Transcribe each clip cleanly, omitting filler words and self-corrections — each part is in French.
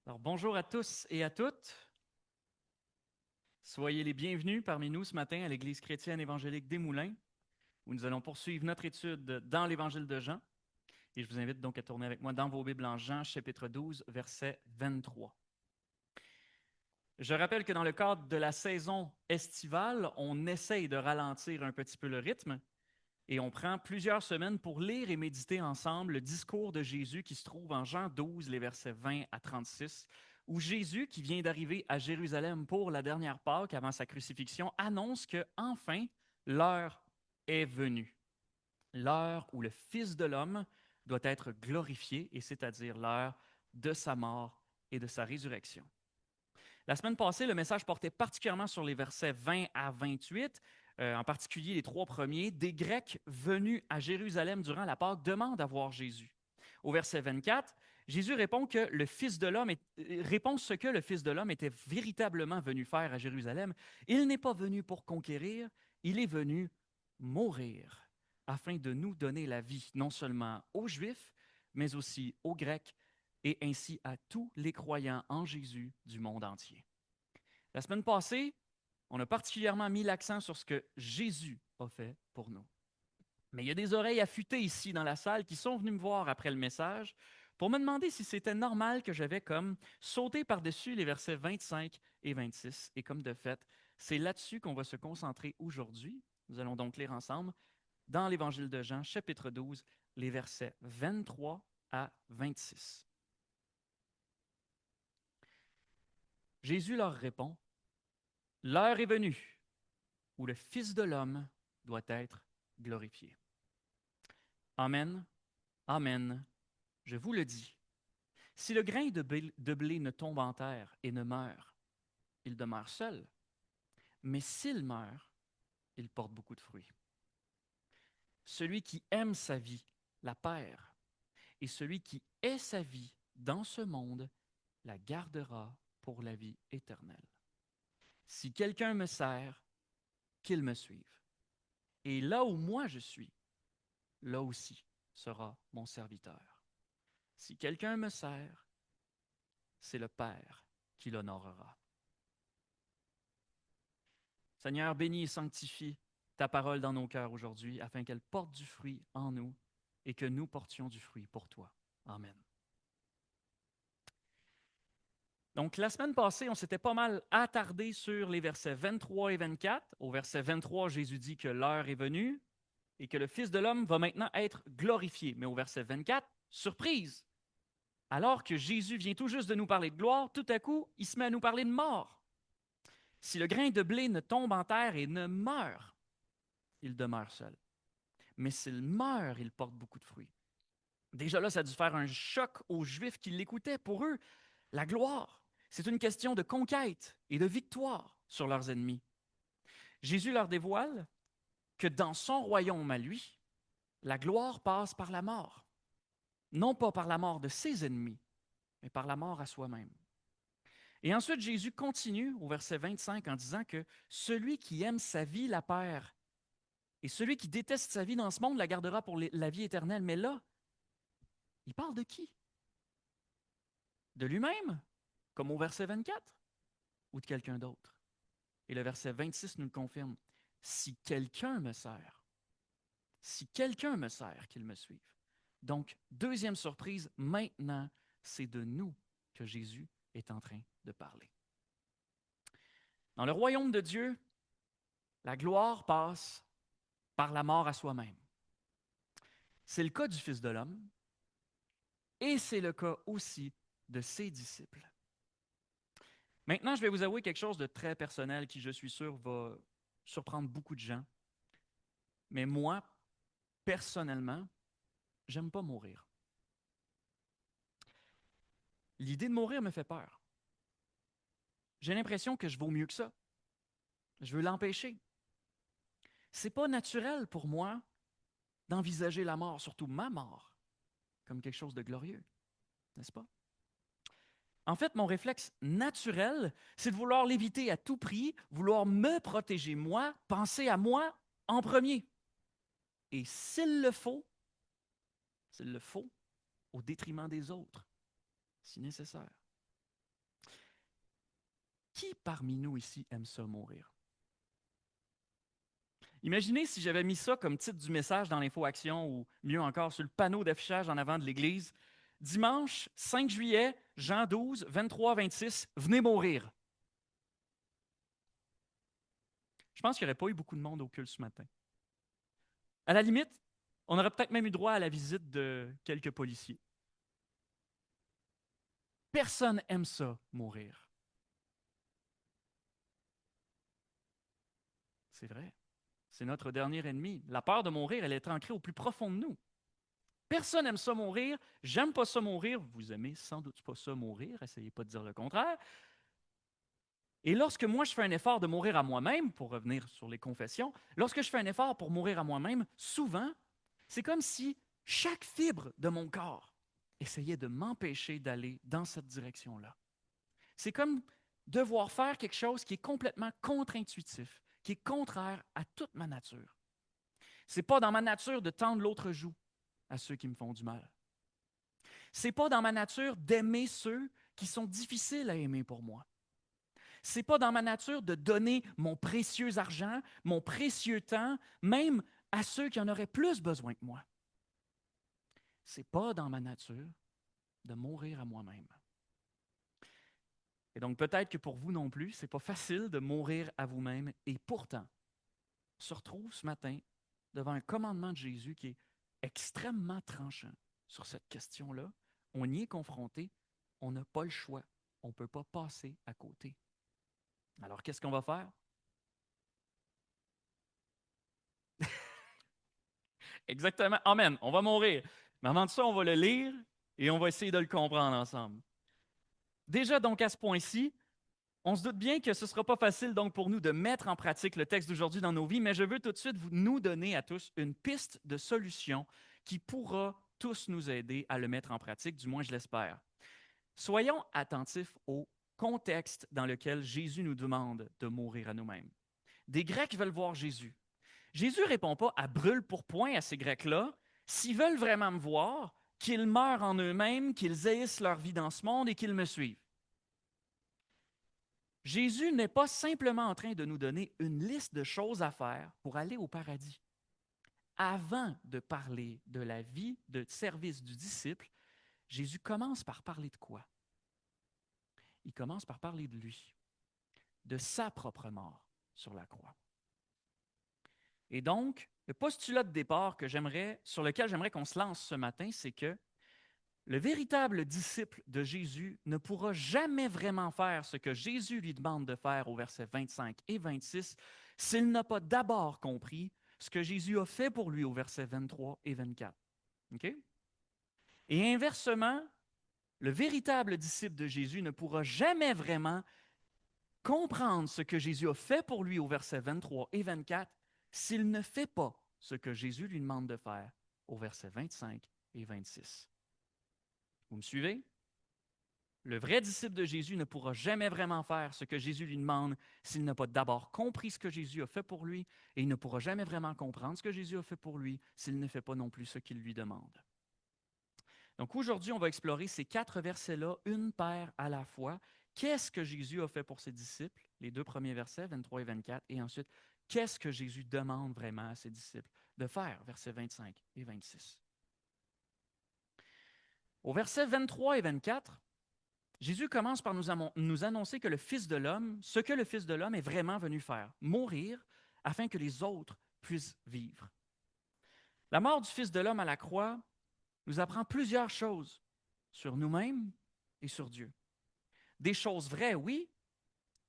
Alors, bonjour à tous et à toutes. Soyez les bienvenus parmi nous ce matin à l'Église chrétienne évangélique des Moulins, où nous allons poursuivre notre étude dans l'Évangile de Jean. Et je vous invite donc à tourner avec moi dans vos Bibles en Jean, chapitre 12, verset 23. Je rappelle que dans le cadre de la saison estivale, on essaye de ralentir un petit peu le rythme et on prend plusieurs semaines pour lire et méditer ensemble le discours de Jésus qui se trouve en Jean 12, les versets 20 à 36, où Jésus, qui vient d'arriver à Jérusalem pour la dernière Pâque avant sa crucifixion, annonce que enfin l'heure est venue. L'heure où le Fils de l'homme doit être glorifié, et c'est-à-dire l'heure de sa mort et de sa résurrection. La semaine passée, le message portait particulièrement sur les versets 20 à 28, en particulier les trois premiers. Des Grecs venus à Jérusalem durant la Pâque demandent à voir Jésus. Au verset 24, Jésus répond que le Fils de l'homme répond ce que le Fils de l'homme était véritablement venu faire à Jérusalem. Il n'est pas venu pour conquérir, il est venu mourir afin de nous donner la vie, non seulement aux Juifs, mais aussi aux Grecs et ainsi à tous les croyants en Jésus du monde entier. La semaine passée, on a particulièrement mis l'accent sur ce que Jésus a fait pour nous. Mais il y a des oreilles affûtées ici dans la salle qui sont venues me voir après le message pour me demander si c'était normal que j'avais comme sauté par-dessus les versets 25 et 26. Et comme de fait, c'est là-dessus qu'on va se concentrer aujourd'hui. Nous allons donc lire ensemble dans l'Évangile de Jean, chapitre 12, les versets 23 à 26. Jésus leur répond, l'heure est venue où le Fils de l'homme doit être glorifié. Amen, amen, je vous le dis. Si le grain de blé ne tombe en terre et ne meurt, il demeure seul. Mais s'il meurt, il porte beaucoup de fruits. Celui qui aime sa vie la perd, et celui qui est sa vie dans ce monde la gardera pour la vie éternelle. Si quelqu'un me sert, qu'il me suive. Et là où moi je suis, là aussi sera mon serviteur. Si quelqu'un me sert, c'est le Père qui l'honorera. Seigneur, bénis et sanctifie ta parole dans nos cœurs aujourd'hui, afin qu'elle porte du fruit en nous et que nous portions du fruit pour toi. Amen. Donc, la semaine passée, on s'était pas mal attardé sur les versets 23 et 24. Au verset 23, Jésus dit que l'heure est venue et que le Fils de l'homme va maintenant être glorifié. Mais au verset 24, surprise, alors que Jésus vient tout juste de nous parler de gloire, tout à coup, il se met à nous parler de mort. Si le grain de blé ne tombe en terre et ne meurt, il demeure seul. Mais s'il meurt, il porte beaucoup de fruits. Déjà là, ça a dû faire un choc aux Juifs qui l'écoutaient. Pour eux, la gloire, c'est une question de conquête et de victoire sur leurs ennemis. Jésus leur dévoile que dans son royaume à lui, la gloire passe par la mort. Non pas par la mort de ses ennemis, mais par la mort à soi-même. Et ensuite, Jésus continue au verset 25 en disant que celui qui aime sa vie la perd, et celui qui déteste sa vie dans ce monde la gardera pour la vie éternelle. Mais là, il parle de qui? De lui-même, comme au verset 24, ou de quelqu'un d'autre? Et le verset 26 nous le confirme. Si quelqu'un me sert, qu'il me suive. Donc, deuxième surprise, maintenant, c'est de nous que Jésus est en train de parler. Dans le royaume de Dieu, la gloire passe par la mort à soi-même. C'est le cas du Fils de l'homme et c'est le cas aussi de ses disciples. Maintenant, je vais vous avouer quelque chose de très personnel qui, je suis sûr, va surprendre beaucoup de gens. Mais moi, personnellement, j'aime pas mourir. L'idée de mourir me fait peur. J'ai l'impression que je vaux mieux que ça. Je veux l'empêcher. C'est pas naturel pour moi d'envisager la mort, surtout ma mort, comme quelque chose de glorieux, n'est-ce pas? En fait, mon réflexe naturel, c'est de vouloir l'éviter à tout prix, vouloir me protéger moi, penser à moi en premier. Et s'il le faut, au détriment des autres, si nécessaire. qui parmi nous ici aime ça mourir? Imaginez si j'avais mis ça comme titre du message dans l'info-action ou mieux encore sur le panneau d'affichage en avant de l'église. Dimanche 5 juillet, Jean 12, 23, 26, venez mourir. Je pense qu'il n'y aurait pas eu beaucoup de monde au culte ce matin. À la limite, on aurait peut-être même eu droit à la visite de quelques policiers. Personne n'aime ça, mourir. C'est vrai. C'est notre dernier ennemi. La peur de mourir, elle est ancrée au plus profond de nous. Personne n'aime ça mourir. J'aime pas ça mourir. Vous aimez sans doute pas ça mourir. Essayez pas de dire le contraire. Et lorsque moi je fais un effort de mourir à moi-même, pour revenir sur les confessions, lorsque je fais un effort pour mourir à moi-même, souvent, c'est comme si chaque fibre de mon corps essayait de m'empêcher d'aller dans cette direction-là. C'est comme devoir faire quelque chose qui est complètement contre-intuitif, qui est contraire à toute ma nature. C'est pas dans ma nature de tendre l'autre joue à ceux qui me font du mal. C'est pas dans ma nature d'aimer ceux qui sont difficiles à aimer pour moi. C'est pas dans ma nature de donner mon précieux argent, mon précieux temps, même à ceux qui en auraient plus besoin que moi. C'est pas dans ma nature de mourir à moi-même. Et donc peut-être que pour vous non plus, c'est pas facile de mourir à vous-même, et pourtant, on se retrouve ce matin devant un commandement de Jésus qui est extrêmement tranchant sur cette question-là. On y est confronté, on n'a pas le choix, on ne peut pas passer à côté. Alors qu'est-ce qu'on va faire? Exactement. Amen. On va mourir. Mais avant de ça, on va le lire et on va essayer de le comprendre ensemble. Déjà, donc, à ce point-ci, on se doute bien que ce ne sera pas facile donc pour nous de mettre en pratique le texte d'aujourd'hui dans nos vies, mais je veux tout de suite nous donner à tous une piste de solution qui pourra tous nous aider à le mettre en pratique, du moins je l'espère. Soyons attentifs au contexte dans lequel Jésus nous demande de mourir à nous-mêmes. Des Grecs veulent voir Jésus. Jésus ne répond pas à brûle-pourpoint à ces Grecs-là. S'ils veulent vraiment me voir, qu'ils meurent en eux-mêmes, qu'ils haïssent leur vie dans ce monde et qu'ils me suivent. Jésus n'est pas simplement en train de nous donner une liste de choses à faire pour aller au paradis. Avant de parler de la vie de service du disciple, Jésus commence par parler de quoi? Il commence par parler de lui, de sa propre mort sur la croix. Et donc, le postulat de départ sur lequel j'aimerais qu'on se lance ce matin, c'est que le véritable disciple de Jésus ne pourra jamais vraiment faire ce que Jésus lui demande de faire au verset 25 et 26 s'il n'a pas d'abord compris ce que Jésus a fait pour lui au verset 23 et 24. Okay? Et inversement, le véritable disciple de Jésus ne pourra jamais vraiment comprendre ce que Jésus a fait pour lui au verset 23 et 24 s'il ne fait pas ce que Jésus lui demande de faire au verset 25 et 26. Vous me suivez? Le vrai disciple de Jésus ne pourra jamais vraiment faire ce que Jésus lui demande s'il n'a pas d'abord compris ce que Jésus a fait pour lui, et il ne pourra jamais vraiment comprendre ce que Jésus a fait pour lui s'il ne fait pas non plus ce qu'il lui demande. Donc aujourd'hui, on va explorer ces 4 versets-là, une paire à la fois. Qu'est-ce que Jésus a fait pour ses disciples? Les 2 premiers versets, 23 et 24, et ensuite, qu'est-ce que Jésus demande vraiment à ses disciples de faire, versets 25 et 26. Au verset 23 et 24, Jésus commence par nous annoncer que le Fils de l'homme, ce que le Fils de l'homme est vraiment venu faire, mourir afin que les autres puissent vivre. La mort du Fils de l'homme à la croix nous apprend plusieurs choses sur nous-mêmes et sur Dieu. Des choses vraies, oui,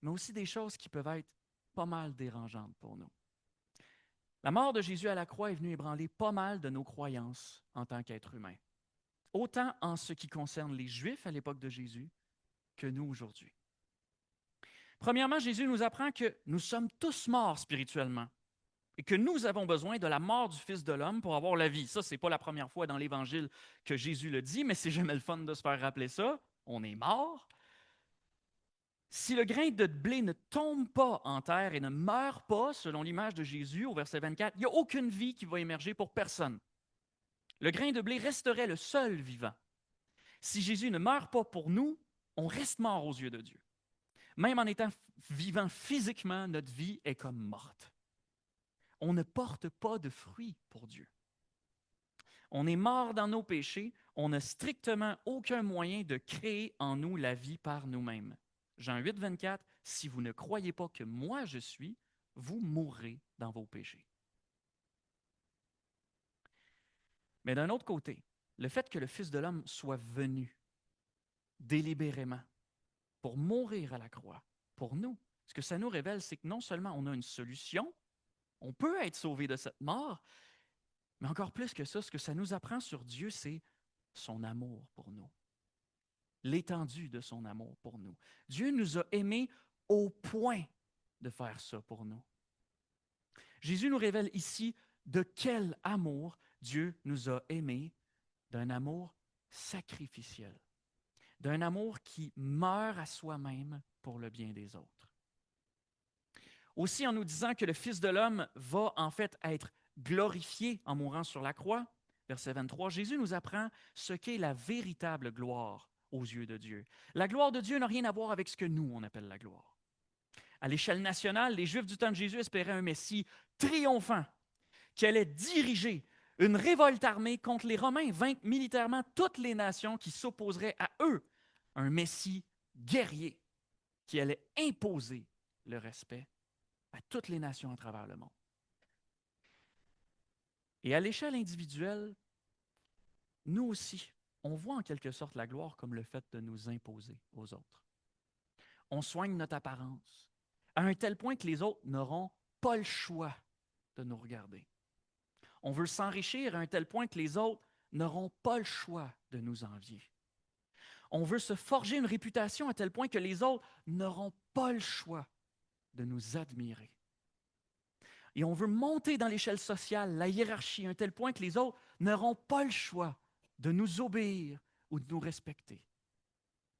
mais aussi des choses qui peuvent être pas mal dérangeantes pour nous. La mort de Jésus à la croix est venue ébranler pas mal de nos croyances en tant qu'être humain, autant en ce qui concerne les Juifs à l'époque de Jésus que nous aujourd'hui. Premièrement, Jésus nous apprend que nous sommes tous morts spirituellement et que nous avons besoin de la mort du Fils de l'homme pour avoir la vie. Ça, ce n'est pas la première fois dans l'Évangile que Jésus le dit, mais c'est jamais le fun de se faire rappeler ça. On est mort. Si le grain de blé ne tombe pas en terre et ne meurt pas, selon l'image de Jésus au verset 24, il n'y a aucune vie qui va émerger pour personne. Le grain de blé resterait le seul vivant. Si Jésus ne meurt pas pour nous, on reste mort aux yeux de Dieu. Même en étant vivant physiquement, notre vie est comme morte. On ne porte pas de fruits pour Dieu. On est mort dans nos péchés. On n'a strictement aucun moyen de créer en nous la vie par nous-mêmes. Jean 8, 24, « Si vous ne croyez pas que moi je suis, vous mourrez dans vos péchés. » Mais d'un autre côté, le fait que le Fils de l'homme soit venu délibérément pour mourir à la croix pour nous, ce que ça nous révèle, c'est que non seulement on a une solution, on peut être sauvé de cette mort, mais encore plus que ça, ce que ça nous apprend sur Dieu, c'est son amour pour nous, l'étendue de son amour pour nous. Dieu nous a aimés au point de faire ça pour nous. Jésus nous révèle ici de quel amour Dieu nous a aimés, d'un amour sacrificiel, d'un amour qui meurt à soi-même pour le bien des autres. Aussi, en nous disant que le Fils de l'homme va en fait être glorifié en mourant sur la croix, verset 23, Jésus nous apprend ce qu'est la véritable gloire aux yeux de Dieu. La gloire de Dieu n'a rien à voir avec ce que nous, on appelle la gloire. À l'échelle nationale, les Juifs du temps de Jésus espéraient un Messie triomphant qui allait diriger une révolte armée contre les Romains, vaincre militairement toutes les nations qui s'opposeraient à eux. Un Messie guerrier qui allait imposer le respect à toutes les nations à travers le monde. Et à l'échelle individuelle, nous aussi, on voit en quelque sorte la gloire comme le fait de nous imposer aux autres. On soigne notre apparence à un tel point que les autres n'auront pas le choix de nous regarder. On veut s'enrichir à un tel point que les autres n'auront pas le choix de nous envier. On veut se forger une réputation à tel point que les autres n'auront pas le choix de nous admirer. Et on veut monter dans l'échelle sociale, la hiérarchie, à un tel point que les autres n'auront pas le choix de nous obéir ou de nous respecter.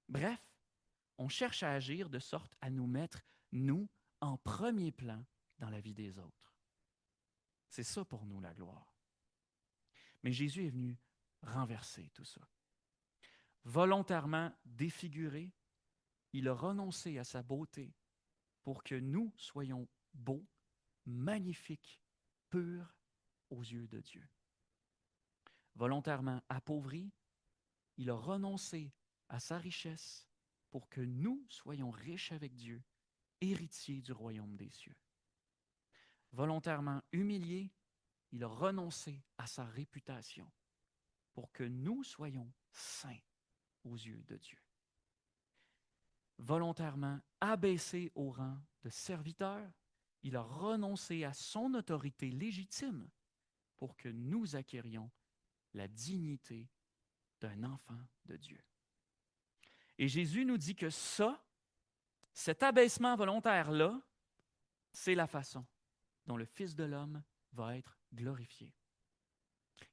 Bref, on cherche à agir de sorte à nous mettre, nous, en premier plan dans la vie des autres. C'est ça pour nous la gloire. Mais Jésus est venu renverser tout ça. Volontairement défiguré, il a renoncé à sa beauté pour que nous soyons beaux, magnifiques, purs aux yeux de Dieu. Volontairement appauvri, il a renoncé à sa richesse pour que nous soyons riches avec Dieu, héritiers du royaume des cieux. Volontairement humilié, il a renoncé à sa réputation pour que nous soyons saints aux yeux de Dieu. Volontairement abaissé au rang de serviteur, il a renoncé à son autorité légitime pour que nous acquérions la dignité d'un enfant de Dieu. Et Jésus nous dit que cet abaissement volontaire-là, c'est la façon dont le Fils de l'homme va être glorifié.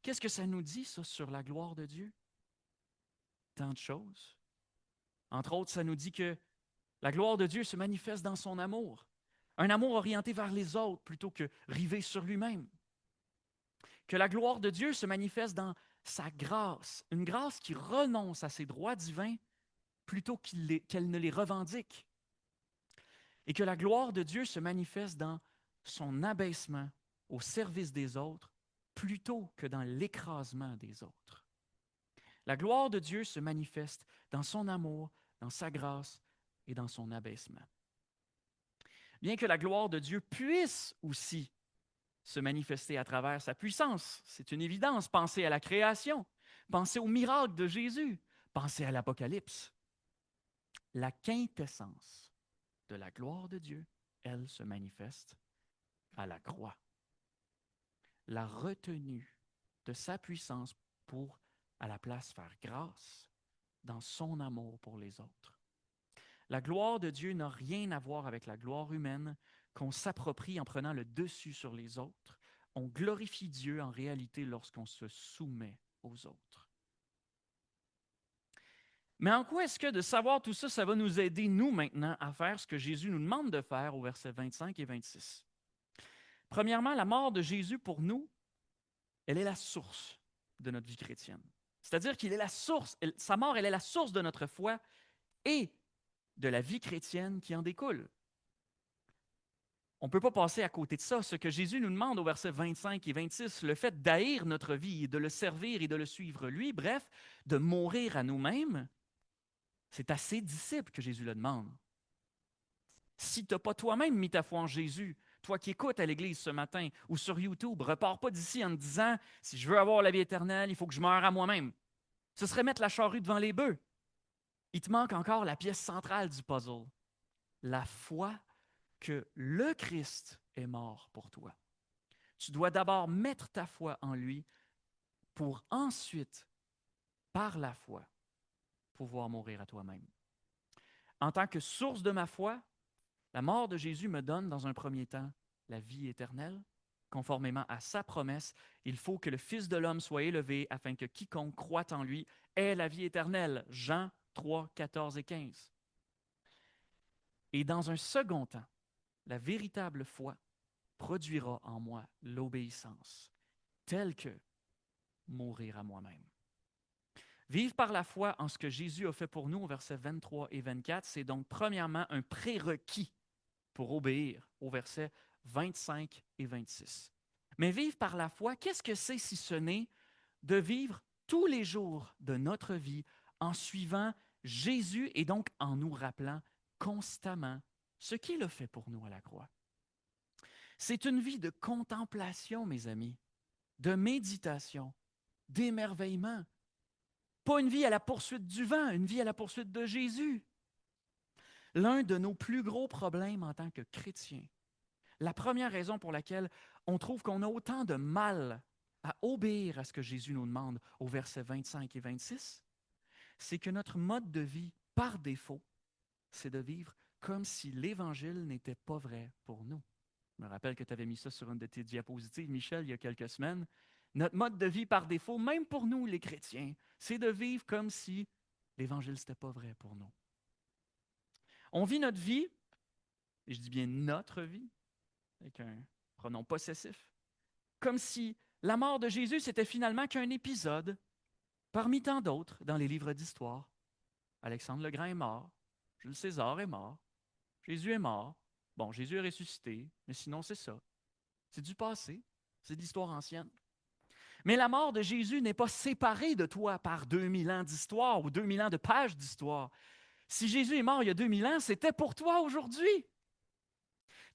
Qu'est-ce que ça nous dit, ça, sur la gloire de Dieu? Tant de choses. Entre autres, ça nous dit que la gloire de Dieu se manifeste dans son amour. Un amour orienté vers les autres plutôt que rivé sur lui-même. Que la gloire de Dieu se manifeste dans sa grâce, une grâce qui renonce à ses droits divins plutôt qu'elle ne les revendique. Et que la gloire de Dieu se manifeste dans son abaissement au service des autres plutôt que dans l'écrasement des autres. La gloire de Dieu se manifeste dans son amour, dans sa grâce et dans son abaissement. Bien que la gloire de Dieu puisse aussi se manifester à travers sa puissance, c'est une évidence. Pensez à la création, pensez au miracle de Jésus, pensez à l'Apocalypse. La quintessence de la gloire de Dieu, elle se manifeste à la croix. La retenue de sa puissance pour, à la place, faire grâce dans son amour pour les autres. La gloire de Dieu n'a rien à voir avec la gloire humaine qu'on s'approprie en prenant le dessus sur les autres. On glorifie Dieu en réalité lorsqu'on se soumet aux autres. Mais en quoi est-ce que de savoir tout ça, ça va nous aider, nous, maintenant, à faire ce que Jésus nous demande de faire au verset 25 et 26? Premièrement, la mort de Jésus pour nous, elle est la source de notre vie chrétienne. C'est-à-dire qu'il est la source, sa mort, elle est la source de notre foi et de la vie chrétienne qui en découle. On ne peut pas passer à côté de ça. Ce que Jésus nous demande au verset 25 et 26, le fait d'haïr notre vie, de le servir et de le suivre lui, bref, de mourir à nous-mêmes, c'est à ses disciples que Jésus le demande. Si tu n'as pas toi-même mis ta foi en Jésus, toi qui écoutes à l'Église ce matin ou sur YouTube, repars pas d'ici en te disant « Si je veux avoir la vie éternelle, il faut que je meure à moi-même. » Ce serait mettre la charrue devant les bœufs. Il te manque encore la pièce centrale du puzzle, la foi que le Christ est mort pour toi. Tu dois d'abord mettre ta foi en lui pour ensuite, par la foi, pouvoir mourir à toi-même. En tant que source de ma foi, la mort de Jésus me donne dans un premier temps la vie éternelle. Conformément à sa promesse, il faut que le Fils de l'homme soit élevé afin que quiconque croit en lui ait la vie éternelle. Jean 3, 14 et 15. Et dans un second temps, la véritable foi produira en moi l'obéissance, telle que mourir à moi-même. Vivre par la foi en ce que Jésus a fait pour nous au verset 23 et 24, c'est donc premièrement un prérequis pour obéir au verset 25 et 26. Mais vivre par la foi, qu'est-ce que c'est si ce n'est de vivre tous les jours de notre vie en suivant Jésus et donc en nous rappelant constamment ce qu'il a fait pour nous à la croix? C'est une vie de contemplation, mes amis, de méditation, d'émerveillement. Pas une vie à la poursuite du vent, une vie à la poursuite de Jésus. L'un de nos plus gros problèmes en tant que chrétiens, la première raison pour laquelle on trouve qu'on a autant de mal à obéir à ce que Jésus nous demande au verset 25 et 26, c'est que notre mode de vie, par défaut, c'est de vivre comme si l'Évangile n'était pas vrai pour nous. Je me rappelle que tu avais mis ça sur une de tes diapositives, Michel, il y a quelques semaines. Notre mode de vie par défaut, même pour nous les chrétiens, c'est de vivre comme si l'Évangile n'était pas vrai pour nous. On vit notre vie, et je dis bien notre vie, avec un pronom possessif, comme si la mort de Jésus, c'était finalement qu'un épisode parmi tant d'autres dans les livres d'histoire. Alexandre le Grand est mort, Jules César est mort, Jésus est mort, bon, Jésus est ressuscité, mais sinon c'est ça. C'est du passé, c'est de l'histoire ancienne. Mais la mort de Jésus n'est pas séparée de toi par 2000 ans d'histoire ou 2000 ans de pages d'histoire. Si Jésus est mort il y a 2000 ans, c'était pour toi aujourd'hui.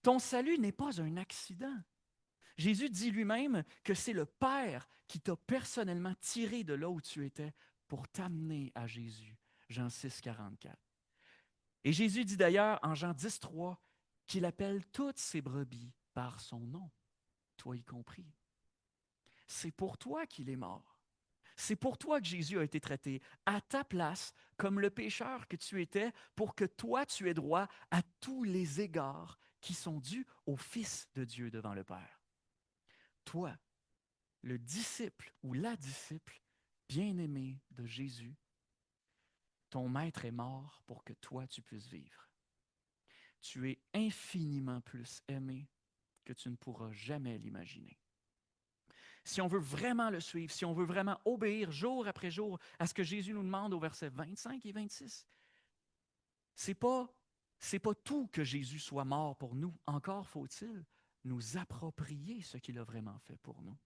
Ton salut n'est pas un accident. Jésus dit lui-même que c'est le Père qui t'a personnellement tiré de là où tu étais pour t'amener à Jésus. Jean 6, 44. Et Jésus dit d'ailleurs en Jean 10, 3 qu'il appelle toutes ses brebis par son nom, toi y compris. C'est pour toi qu'il est mort. C'est pour toi que Jésus a été traité à ta place comme le pécheur que tu étais pour que toi tu aies droit à tous les égards qui sont dus au Fils de Dieu devant le Père. Toi, le disciple ou la disciple bien-aimé de Jésus, ton maître est mort pour que toi tu puisses vivre. Tu es infiniment plus aimé que tu ne pourras jamais l'imaginer. Si on veut vraiment le suivre, si on veut vraiment obéir jour après jour à ce que Jésus nous demande au verset 25 et 26, c'est pas tout que Jésus soit mort pour nous. Encore faut-il nous approprier ce qu'il a vraiment fait pour nous.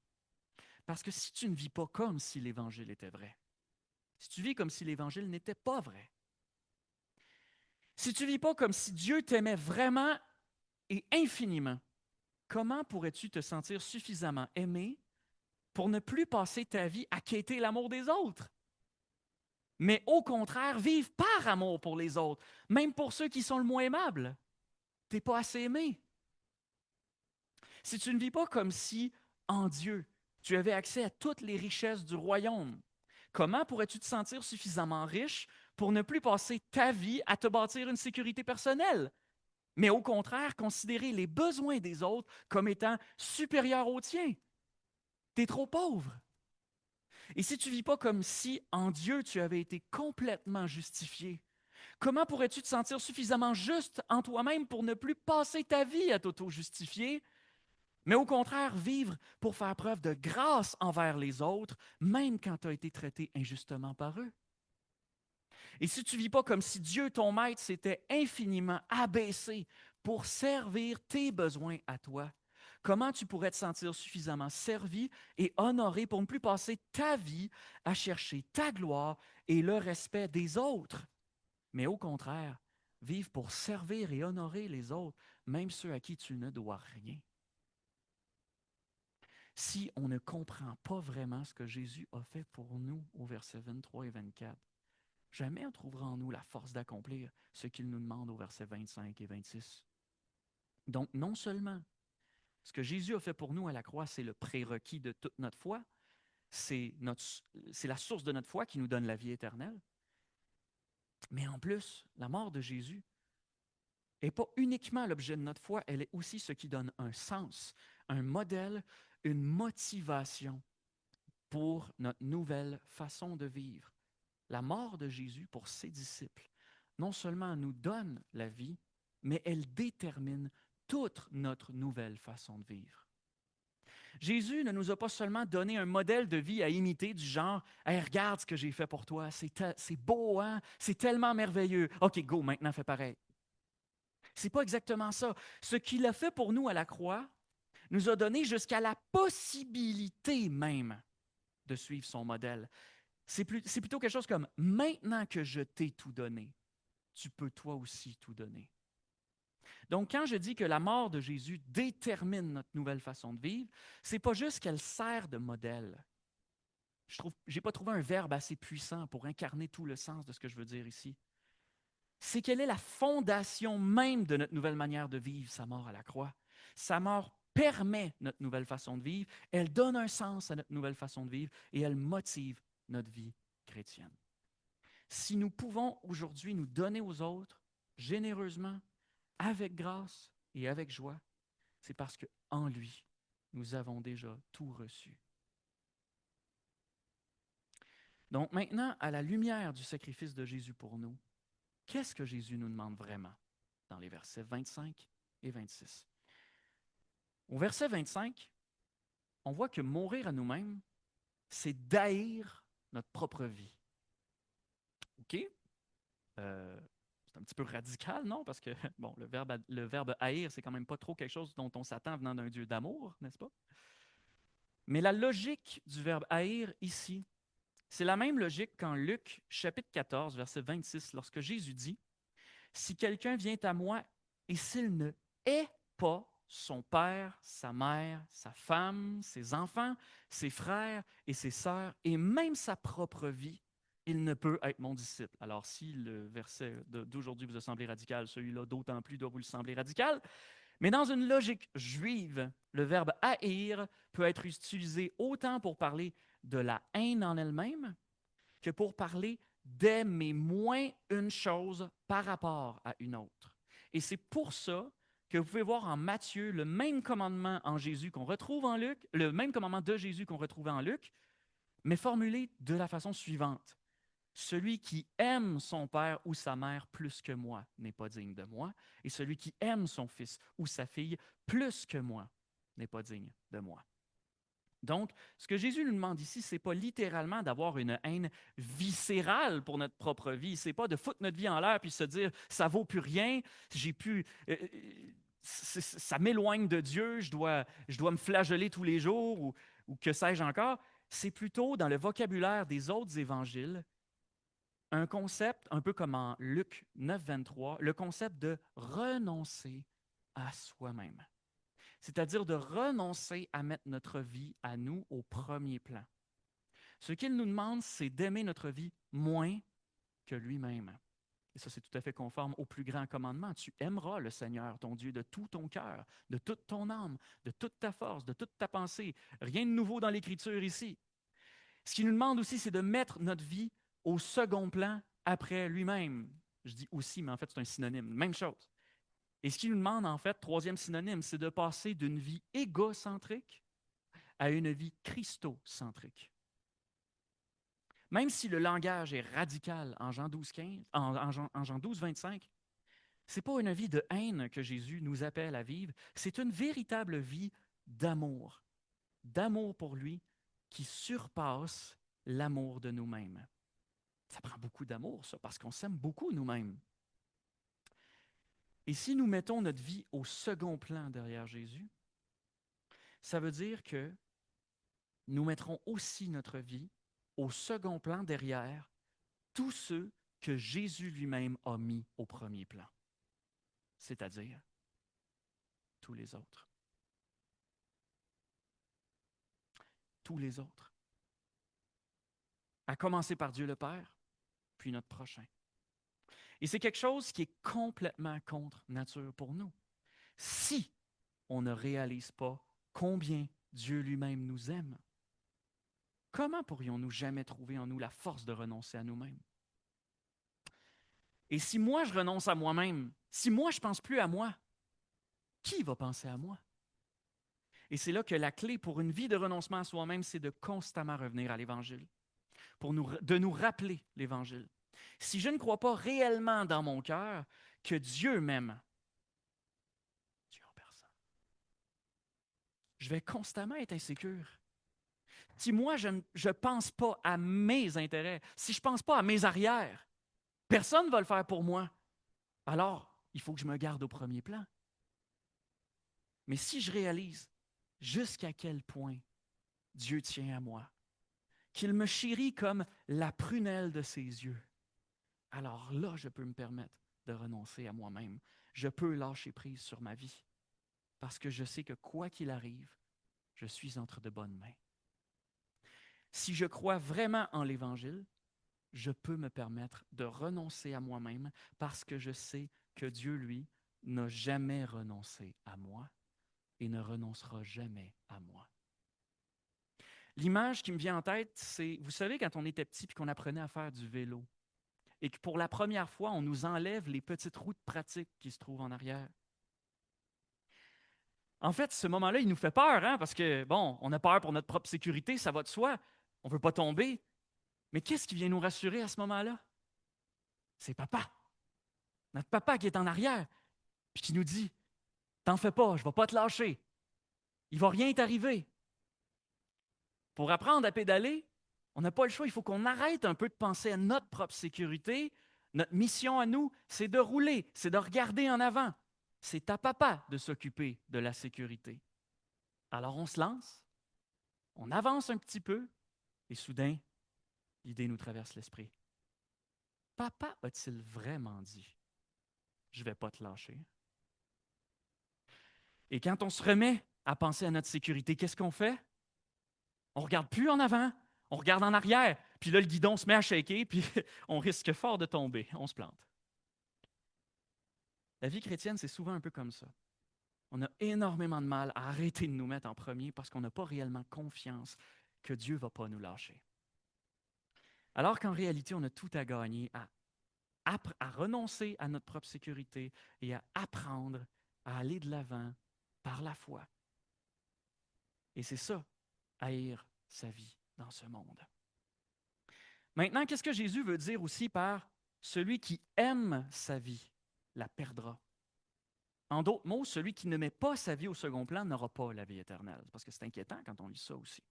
Parce que si tu ne vis pas comme si l'Évangile était vrai, si tu vis comme si l'Évangile n'était pas vrai, si tu ne vis pas comme si Dieu t'aimait vraiment et infiniment, comment pourrais-tu te sentir suffisamment aimé pour ne plus passer ta vie à quêter l'amour des autres? Mais au contraire, vivre par amour pour les autres, même pour ceux qui sont le moins aimables. Tu n'es pas assez aimé. Si tu ne vis pas comme si, en Dieu, tu avais accès à toutes les richesses du royaume, comment pourrais-tu te sentir suffisamment riche pour ne plus passer ta vie à te bâtir une sécurité personnelle, mais au contraire considérer les besoins des autres comme étant supérieurs aux tiens? Tu es trop pauvre. Et si tu ne vis pas comme si, en Dieu, tu avais été complètement justifié, comment pourrais-tu te sentir suffisamment juste en toi-même pour ne plus passer ta vie à t'auto-justifier, mais au contraire vivre pour faire preuve de grâce envers les autres, même quand tu as été traité injustement par eux? Et si tu ne vis pas comme si Dieu, ton maître, s'était infiniment abaissé pour servir tes besoins à toi, comment tu pourrais te sentir suffisamment servi et honoré pour ne plus passer ta vie à chercher ta gloire et le respect des autres, mais au contraire, vivre pour servir et honorer les autres, même ceux à qui tu ne dois rien? Si on ne comprend pas vraiment ce que Jésus a fait pour nous au verset 23 et 24, jamais on trouvera en nous la force d'accomplir ce qu'il nous demande au verset 25 et 26. Donc, non seulement ce que Jésus a fait pour nous à la croix, c'est le prérequis de toute notre foi, c'est la source de notre foi qui nous donne la vie éternelle, mais en plus, la mort de Jésus n'est pas uniquement l'objet de notre foi, elle est aussi ce qui donne un sens, un modèle, une motivation pour notre nouvelle façon de vivre. La mort de Jésus pour ses disciples, non seulement nous donne la vie, mais elle détermine toute notre nouvelle façon de vivre. Jésus ne nous a pas seulement donné un modèle de vie à imiter du genre « Hey, regarde ce que j'ai fait pour toi, c'est beau, hein? C'est tellement merveilleux. OK, go, maintenant fais pareil. » C'est pas exactement ça. Ce qu'il a fait pour nous à la croix nous a donné jusqu'à la possibilité même de suivre son modèle. C'est plutôt quelque chose comme « Maintenant que je t'ai tout donné, tu peux toi aussi tout donner. » Donc, quand je dis que la mort de Jésus détermine notre nouvelle façon de vivre, ce n'est pas juste qu'elle sert de modèle. Je n'ai pas trouvé un verbe assez puissant pour incarner tout le sens de ce que je veux dire ici. C'est qu'elle est la fondation même de notre nouvelle manière de vivre, sa mort à la croix. Sa mort permet notre nouvelle façon de vivre, elle donne un sens à notre nouvelle façon de vivre et elle motive notre vie chrétienne. Si nous pouvons aujourd'hui nous donner aux autres généreusement, avec grâce et avec joie, c'est parce qu'en lui, nous avons déjà tout reçu. Donc maintenant, à la lumière du sacrifice de Jésus pour nous, qu'est-ce que Jésus nous demande vraiment dans les versets 25 et 26? Au verset 25, on voit que mourir à nous-mêmes, c'est d'haïr notre propre vie. OK? C'est un petit peu radical, non? Parce que, bon, le verbe haïr, c'est quand même pas trop quelque chose dont on s'attend venant d'un Dieu d'amour, n'est-ce pas? Mais la logique du verbe haïr ici, c'est la même logique qu'en Luc, chapitre 14, verset 26, lorsque Jésus dit « Si quelqu'un vient à moi et s'il ne hait pas son père, sa mère, sa femme, ses enfants, ses frères et ses sœurs, et même sa propre vie, il ne peut être mon disciple. » Alors, si le verset d'aujourd'hui vous a semblé radical, celui-là d'autant plus doit vous le sembler radical. Mais dans une logique juive, le verbe haïr peut être utilisé autant pour parler de la haine en elle-même que pour parler d'aimer moins une chose par rapport à une autre. Et c'est pour ça que vous pouvez voir en Matthieu le même commandement en Jésus qu'on retrouve en Luc, le même commandement de Jésus qu'on retrouve en Luc, mais formulé de la façon suivante. Celui qui aime son père ou sa mère plus que moi n'est pas digne de moi, et celui qui aime son fils ou sa fille plus que moi n'est pas digne de moi. Donc, ce que Jésus nous demande ici, ce n'est pas littéralement d'avoir une haine viscérale pour notre propre vie. Ce n'est pas de foutre notre vie en l'air puis se dire ça vaut plus rien, ça m'éloigne de Dieu, je dois me flageller tous les jours ou que sais-je encore. C'est plutôt dans le vocabulaire des autres évangiles un concept, un peu comme en Luc 9, 23, le concept de renoncer à soi-même. C'est-à-dire de renoncer à mettre notre vie à nous au premier plan. Ce qu'il nous demande, c'est d'aimer notre vie moins que lui-même. Et ça, c'est tout à fait conforme au plus grand commandement. Tu aimeras le Seigneur, ton Dieu, de tout ton cœur, de toute ton âme, de toute ta force, de toute ta pensée. Rien de nouveau dans l'Écriture ici. Ce qu'il nous demande aussi, c'est de mettre notre vie au second plan après lui-même. Je dis aussi, mais en fait, c'est un synonyme. Même chose. Et ce qu'il nous demande, en fait, troisième synonyme, c'est de passer d'une vie égocentrique à une vie christocentrique. Même si le langage est radical en Jean 12, 15, en Jean 12, 25, ce n'est pas une vie de haine que Jésus nous appelle à vivre, c'est une véritable vie d'amour pour lui qui surpasse l'amour de nous-mêmes. Ça prend beaucoup d'amour, ça, parce qu'on s'aime beaucoup nous-mêmes. Et si nous mettons notre vie au second plan derrière Jésus, ça veut dire que nous mettrons aussi notre vie au second plan derrière tous ceux que Jésus lui-même a mis au premier plan, c'est-à-dire tous les autres. Tous les autres. À commencer par Dieu le Père, puis notre prochain. Et c'est quelque chose qui est complètement contre nature pour nous. Si on ne réalise pas combien Dieu lui-même nous aime, comment pourrions-nous jamais trouver en nous la force de renoncer à nous-mêmes? Et si moi je renonce à moi-même, si moi je ne pense plus à moi, qui va penser à moi? Et c'est là que la clé pour une vie de renoncement à soi-même, c'est de constamment revenir à l'Évangile, de nous rappeler l'Évangile. Si je ne crois pas réellement dans mon cœur que Dieu m'aime, Dieu en personne, je vais constamment être insécure. Si moi, je ne pense pas à mes intérêts, si je ne pense pas à mes arrières, personne ne va le faire pour moi. Alors, il faut que je me garde au premier plan. Mais si je réalise jusqu'à quel point Dieu tient à moi, qu'il me chérit comme la prunelle de ses yeux, alors là, je peux me permettre de renoncer à moi-même. Je peux lâcher prise sur ma vie parce que je sais que quoi qu'il arrive, je suis entre de bonnes mains. Si je crois vraiment en l'Évangile, je peux me permettre de renoncer à moi-même parce que je sais que Dieu, lui, n'a jamais renoncé à moi et ne renoncera jamais à moi. L'image qui me vient en tête, c'est, vous savez, quand on était petit et qu'on apprenait à faire du vélo, et que pour la première fois, on nous enlève les petites roues de pratique qui se trouvent en arrière. En fait, ce moment-là, il nous fait peur, hein, parce que, bon, on a peur pour notre propre sécurité, ça va de soi, on ne veut pas tomber. Mais qu'est-ce qui vient nous rassurer à ce moment-là? C'est papa. Notre papa qui est en arrière, puis qui nous dit, t'en fais pas, je ne vais pas te lâcher. Il ne va rien t'arriver. Pour apprendre à pédaler, on n'a pas le choix. Il faut qu'on arrête un peu de penser à notre propre sécurité. Notre mission à nous, c'est de rouler, c'est de regarder en avant. C'est à papa de s'occuper de la sécurité. Alors on se lance, on avance un petit peu, et soudain, l'idée nous traverse l'esprit. Papa a-t-il vraiment dit, je ne vais pas te lâcher? Et quand on se remet à penser à notre sécurité, qu'est-ce qu'on fait? On ne regarde plus en avant, on regarde en arrière. Puis là, le guidon se met à shaker, puis on risque fort de tomber, on se plante. La vie chrétienne, c'est souvent un peu comme ça. On a énormément de mal à arrêter de nous mettre en premier parce qu'on n'a pas réellement confiance que Dieu ne va pas nous lâcher. Alors qu'en réalité, on a tout à gagner à renoncer à notre propre sécurité et à apprendre à aller de l'avant par la foi. Et c'est ça, haïr sa vie dans ce monde. Maintenant, qu'est-ce que Jésus veut dire aussi par celui qui aime sa vie la perdra? En d'autres mots, celui qui ne met pas sa vie au second plan n'aura pas la vie éternelle. Parce que c'est inquiétant quand on lit ça aussi.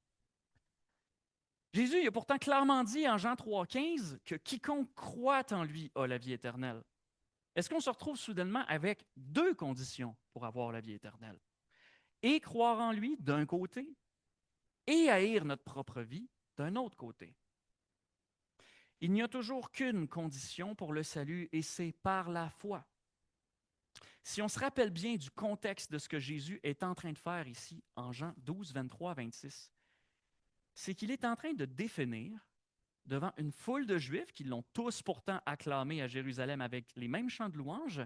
Jésus il a pourtant clairement dit en Jean 3,15 que quiconque croit en lui a la vie éternelle. Est-ce qu'on se retrouve soudainement avec deux conditions pour avoir la vie éternelle? Et croire en lui d'un côté, et haïr notre propre vie d'un autre côté. Il n'y a toujours qu'une condition pour le salut, et c'est par la foi. Si on se rappelle bien du contexte de ce que Jésus est en train de faire ici, en Jean 12, 23, 26, c'est qu'il est en train de définir, devant une foule de Juifs qui l'ont tous pourtant acclamé à Jérusalem avec les mêmes chants de louange,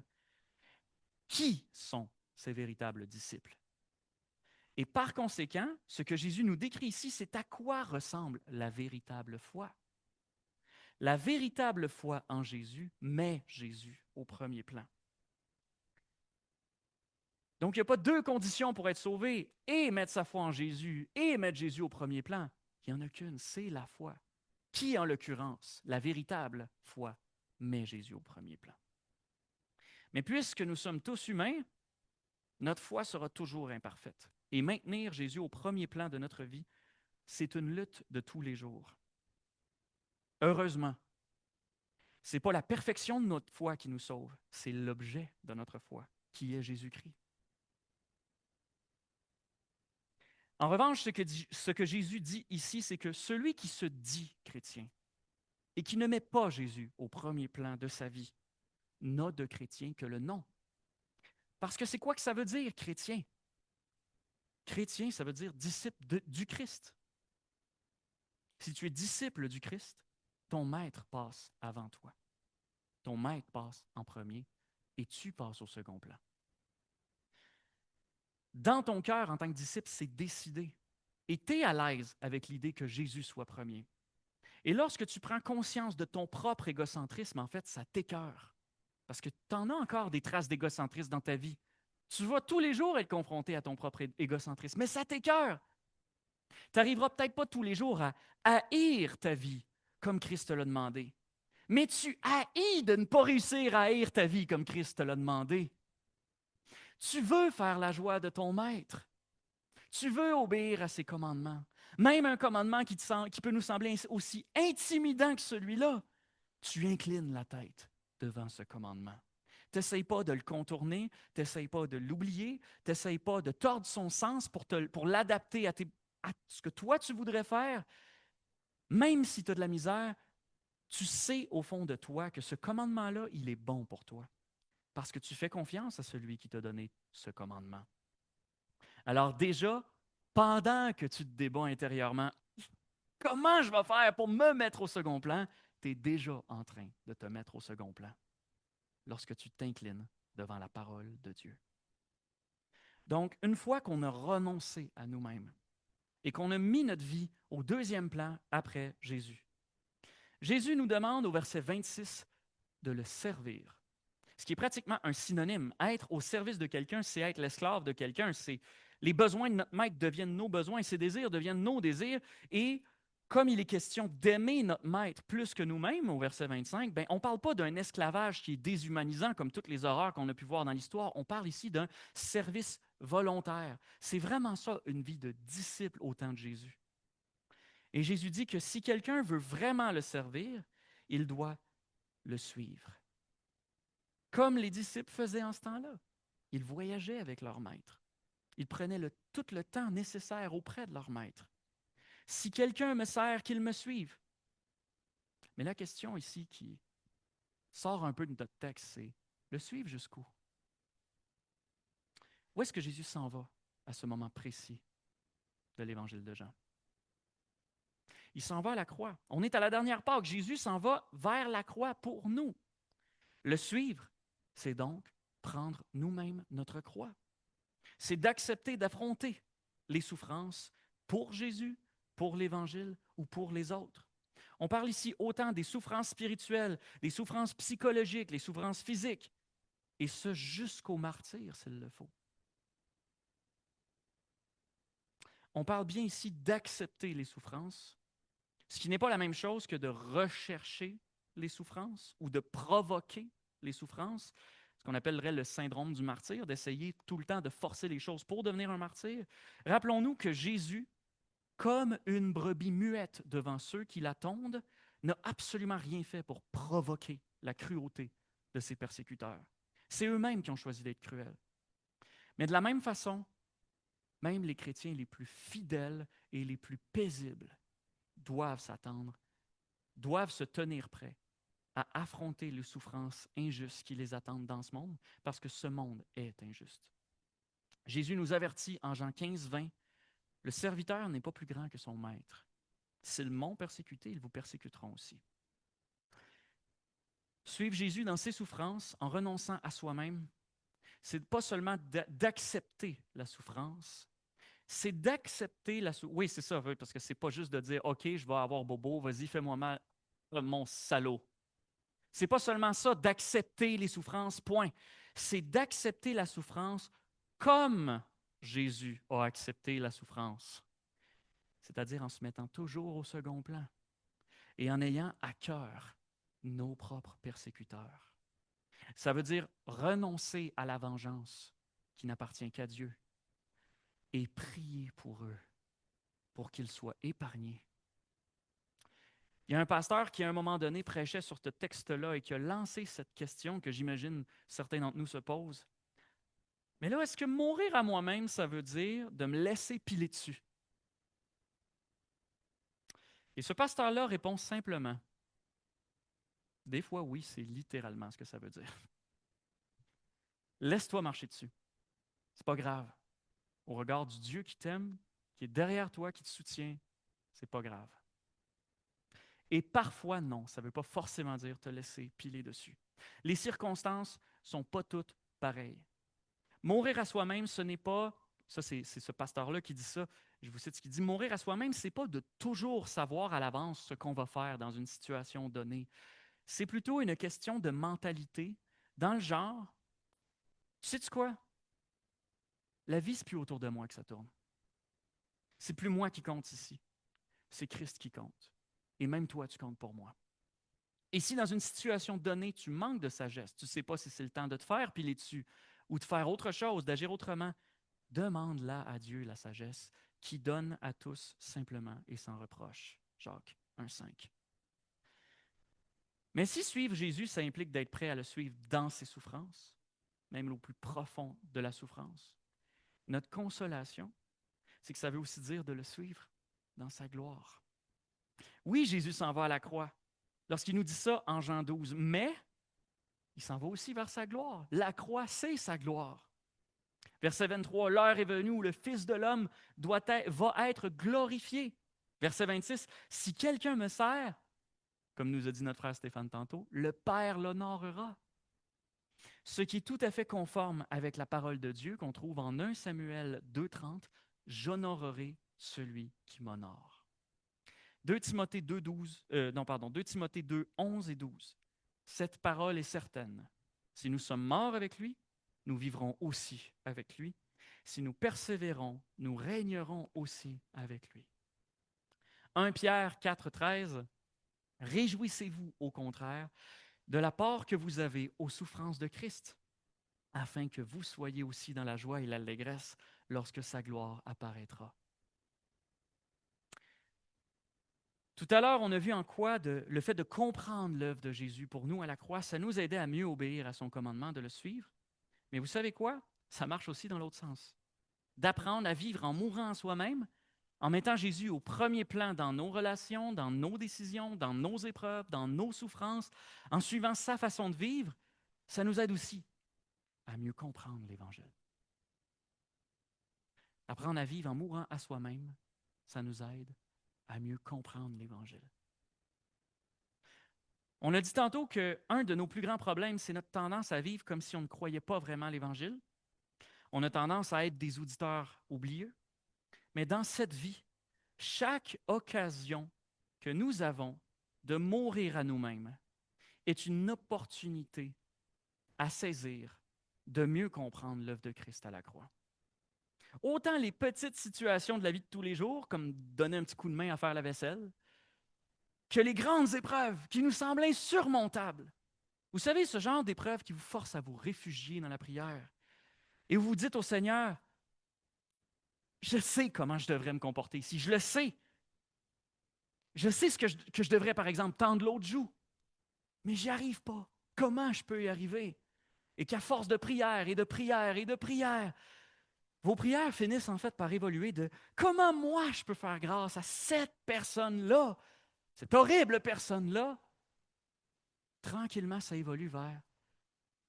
qui sont ses véritables disciples. Et par conséquent, ce que Jésus nous décrit ici, c'est à quoi ressemble la véritable foi. La véritable foi en Jésus met Jésus au premier plan. Donc, il n'y a pas deux conditions pour être sauvé, et mettre sa foi en Jésus, et mettre Jésus au premier plan. Il n'y en a qu'une, c'est la foi. Qui, en l'occurrence, la véritable foi, met Jésus au premier plan. Mais puisque nous sommes tous humains, notre foi sera toujours imparfaite. Et maintenir Jésus au premier plan de notre vie, c'est une lutte de tous les jours. Heureusement, Ce n'est pas la perfection de notre foi qui nous sauve, c'est l'objet de notre foi, qui est Jésus-Christ. En revanche, ce que Jésus dit ici, c'est que celui qui se dit chrétien et qui ne met pas Jésus au premier plan de sa vie n'a de chrétien que le nom. Parce que c'est quoi que ça veut dire, chrétien? Chrétien, ça veut dire disciple du Christ. Si tu es disciple du Christ, ton maître passe avant toi. Ton maître passe en premier et tu passes au second plan. Dans ton cœur, en tant que disciple, c'est décidé. Et tu es à l'aise avec l'idée que Jésus soit premier. Et lorsque tu prends conscience de ton propre égocentrisme, en fait, ça t'écœure. Parce que tu en as encore des traces d'égocentrisme dans ta vie. Tu vas tous les jours être confronté à ton propre égocentrisme, mais ça t'écœure. Tu n'arriveras peut-être pas tous les jours à haïr ta vie comme Christ te l'a demandé. Mais tu haïs de ne pas réussir à haïr ta vie comme Christ te l'a demandé. Tu veux faire la joie de ton maître. Tu veux obéir à ses commandements. Même un commandement qui peut nous sembler aussi intimidant que celui-là, tu inclines la tête devant ce commandement. Tu n'essayes pas de le contourner, tu n'essayes pas de l'oublier, tu n'essayes pas de tordre son sens pour l'adapter à ce que toi tu voudrais faire. Même si tu as de la misère, tu sais au fond de toi que ce commandement-là, il est bon pour toi. Parce que tu fais confiance à celui qui t'a donné ce commandement. Alors déjà, pendant que tu te débats intérieurement, comment je vais faire pour me mettre au second plan, tu es déjà en train de te mettre au second plan lorsque tu t'inclines devant la parole de Dieu. Donc, une fois qu'on a renoncé à nous-mêmes et qu'on a mis notre vie au deuxième plan après Jésus, Jésus nous demande au verset 26 de le servir. Ce qui est pratiquement un synonyme. Être au service de quelqu'un, c'est être l'esclave de quelqu'un. C'est les besoins de notre maître deviennent nos besoins, ses désirs deviennent nos désirs. Et comme il est question d'aimer notre maître plus que nous-mêmes, au verset 25, ben, on ne parle pas d'un esclavage qui est déshumanisant comme toutes les horreurs qu'on a pu voir dans l'histoire. On parle ici d'un service volontaire. C'est vraiment ça, une vie de disciple au temps de Jésus. Et Jésus dit que si quelqu'un veut vraiment le servir, il doit le suivre. Comme les disciples faisaient en ce temps-là. Ils voyageaient avec leur maître. Ils prenaient tout le temps nécessaire auprès de leur maître. Si quelqu'un me sert, qu'il me suive. Mais la question ici qui sort un peu de notre texte, c'est le suivre jusqu'où? Où est-ce que Jésus s'en va à ce moment précis de l'évangile de Jean? Il s'en va à la croix. On est à la dernière Pâque. Jésus s'en va vers la croix pour nous. Le suivre, c'est donc prendre nous-mêmes notre croix. C'est d'accepter d'affronter les souffrances pour Jésus, pour l'Évangile ou pour les autres. On parle ici autant des souffrances spirituelles, des souffrances psychologiques, les souffrances physiques, et ce jusqu'au martyre s'il le faut. On parle bien ici d'accepter les souffrances, ce qui n'est pas la même chose que de rechercher les souffrances ou de provoquer les souffrances, ce qu'on appellerait le syndrome du martyr, d'essayer tout le temps de forcer les choses pour devenir un martyr. Rappelons-nous que Jésus, comme une brebis muette devant ceux qui l'attendent, n'a absolument rien fait pour provoquer la cruauté de ses persécuteurs. C'est eux-mêmes qui ont choisi d'être cruels. Mais de la même façon, même les chrétiens les plus fidèles et les plus paisibles doivent s'attendre, doivent se tenir prêts à affronter les souffrances injustes qui les attendent dans ce monde, parce que ce monde est injuste. Jésus nous avertit en Jean 15, 20, « Le serviteur n'est pas plus grand que son maître. S'ils m'ont persécuté, ils vous persécuteront aussi. » Suivre Jésus dans ses souffrances en renonçant à soi-même, c'est pas seulement d'accepter la souffrance, c'est d'accepter la souffrance. Oui, c'est ça, parce que c'est pas juste de dire « OK, je vais avoir bobo, vas-y, fais-moi mal, mon salaud. » C'est pas seulement ça, d'accepter les souffrances, point. C'est d'accepter la souffrance comme Jésus a accepté la souffrance. C'est-à-dire en se mettant toujours au second plan et en ayant à cœur nos propres persécuteurs. Ça veut dire renoncer à la vengeance qui n'appartient qu'à Dieu et prier pour eux, pour qu'ils soient épargnés. Il y a un pasteur qui, à un moment donné, prêchait sur ce texte-là et qui a lancé cette question que j'imagine certains d'entre nous se posent. Mais là, est-ce que mourir à moi-même, ça veut dire de me laisser piler dessus? Et ce pasteur-là répond simplement, des fois, oui, c'est littéralement ce que ça veut dire. Laisse-toi marcher dessus. C'est pas grave. Au regard du Dieu qui t'aime, qui est derrière toi, qui te soutient, c'est pas grave. Et parfois, non, ça ne veut pas forcément dire te laisser piler dessus. Les circonstances ne sont pas toutes pareilles. Mourir à soi-même, ce n'est pas, ça c'est ce pasteur-là qui dit ça, je vous cite ce qu'il dit, mourir à soi-même, ce n'est pas de toujours savoir à l'avance ce qu'on va faire dans une situation donnée. C'est plutôt une question de mentalité, dans le genre, sais-tu quoi? La vie, c'est plus autour de moi que ça tourne. C'est plus moi qui compte ici, c'est Christ qui compte. Et même toi, tu comptes pour moi. Et si dans une situation donnée, tu manques de sagesse, tu ne sais pas si c'est le temps de te faire piler dessus ou de faire autre chose, d'agir autrement, demande-la à Dieu, la sagesse, qui donne à tous simplement et sans reproche. Jacques 1,5. Mais si suivre Jésus, ça implique d'être prêt à le suivre dans ses souffrances, même au plus profond de la souffrance, notre consolation, c'est que ça veut aussi dire de le suivre dans sa gloire. Oui, Jésus s'en va à la croix lorsqu'il nous dit ça en Jean 12, mais il s'en va aussi vers sa gloire. La croix, c'est sa gloire. Verset 23, l'heure est venue où le Fils de l'homme va être glorifié. Verset 26, si quelqu'un me sert, comme nous a dit notre frère Stéphane tantôt, le Père l'honorera. Ce qui est tout à fait conforme avec la parole de Dieu qu'on trouve en 1 Samuel 2,30, j'honorerai celui qui m'honore. 2 Timothée 2, 11 et 12. Cette parole est certaine. Si nous sommes morts avec lui, nous vivrons aussi avec lui. Si nous persévérons, nous régnerons aussi avec lui. 1 Pierre 4, 13. Réjouissez-vous, au contraire, de la part que vous avez aux souffrances de Christ, afin que vous soyez aussi dans la joie et l'allégresse lorsque sa gloire apparaîtra. Tout à l'heure, on a vu en quoi le fait de comprendre l'œuvre de Jésus pour nous à la croix, ça nous aidait à mieux obéir à son commandement, de le suivre. Mais vous savez quoi? Ça marche aussi dans l'autre sens. D'apprendre à vivre en mourant à soi-même, en mettant Jésus au premier plan dans nos relations, dans nos décisions, dans nos épreuves, dans nos souffrances, en suivant sa façon de vivre, ça nous aide aussi à mieux comprendre l'Évangile. Apprendre à vivre en mourant à soi-même, ça nous aide à mieux comprendre l'Évangile. On a dit tantôt qu'un de nos plus grands problèmes, c'est notre tendance à vivre comme si on ne croyait pas vraiment l'Évangile. On a tendance à être des auditeurs oublieux. Mais dans cette vie, chaque occasion que nous avons de mourir à nous-mêmes est une opportunité à saisir de mieux comprendre l'œuvre de Christ à la croix. Autant les petites situations de la vie de tous les jours, comme donner un petit coup de main à faire la vaisselle, que les grandes épreuves qui nous semblent insurmontables. Vous savez, ce genre d'épreuve qui vous force à vous réfugier dans la prière et vous vous dites au Seigneur, je sais comment je devrais me comporter ici, je le sais. Je sais que je devrais, par exemple, tendre l'autre joue, mais j'y arrive pas. Comment je peux y arriver? Et qu'à force de prière et de prière et de prière, vos prières finissent en fait par évoluer de comment moi je peux faire grâce à cette personne-là, cette horrible personne-là. Tranquillement, ça évolue vers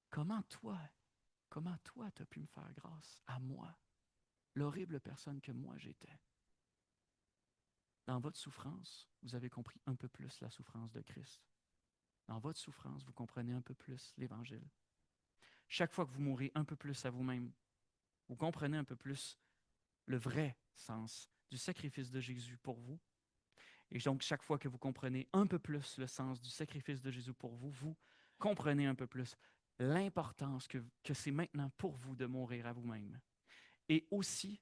comment toi tu as pu me faire grâce à moi, l'horrible personne que moi j'étais. Dans votre souffrance, vous avez compris un peu plus la souffrance de Christ. Dans votre souffrance, vous comprenez un peu plus l'Évangile. Chaque fois que vous mourrez un peu plus à vous-même, vous comprenez un peu plus le vrai sens du sacrifice de Jésus pour vous. Et donc, chaque fois que vous comprenez un peu plus le sens du sacrifice de Jésus pour vous, vous comprenez un peu plus l'importance que c'est maintenant pour vous de mourir à vous-même. Et aussi,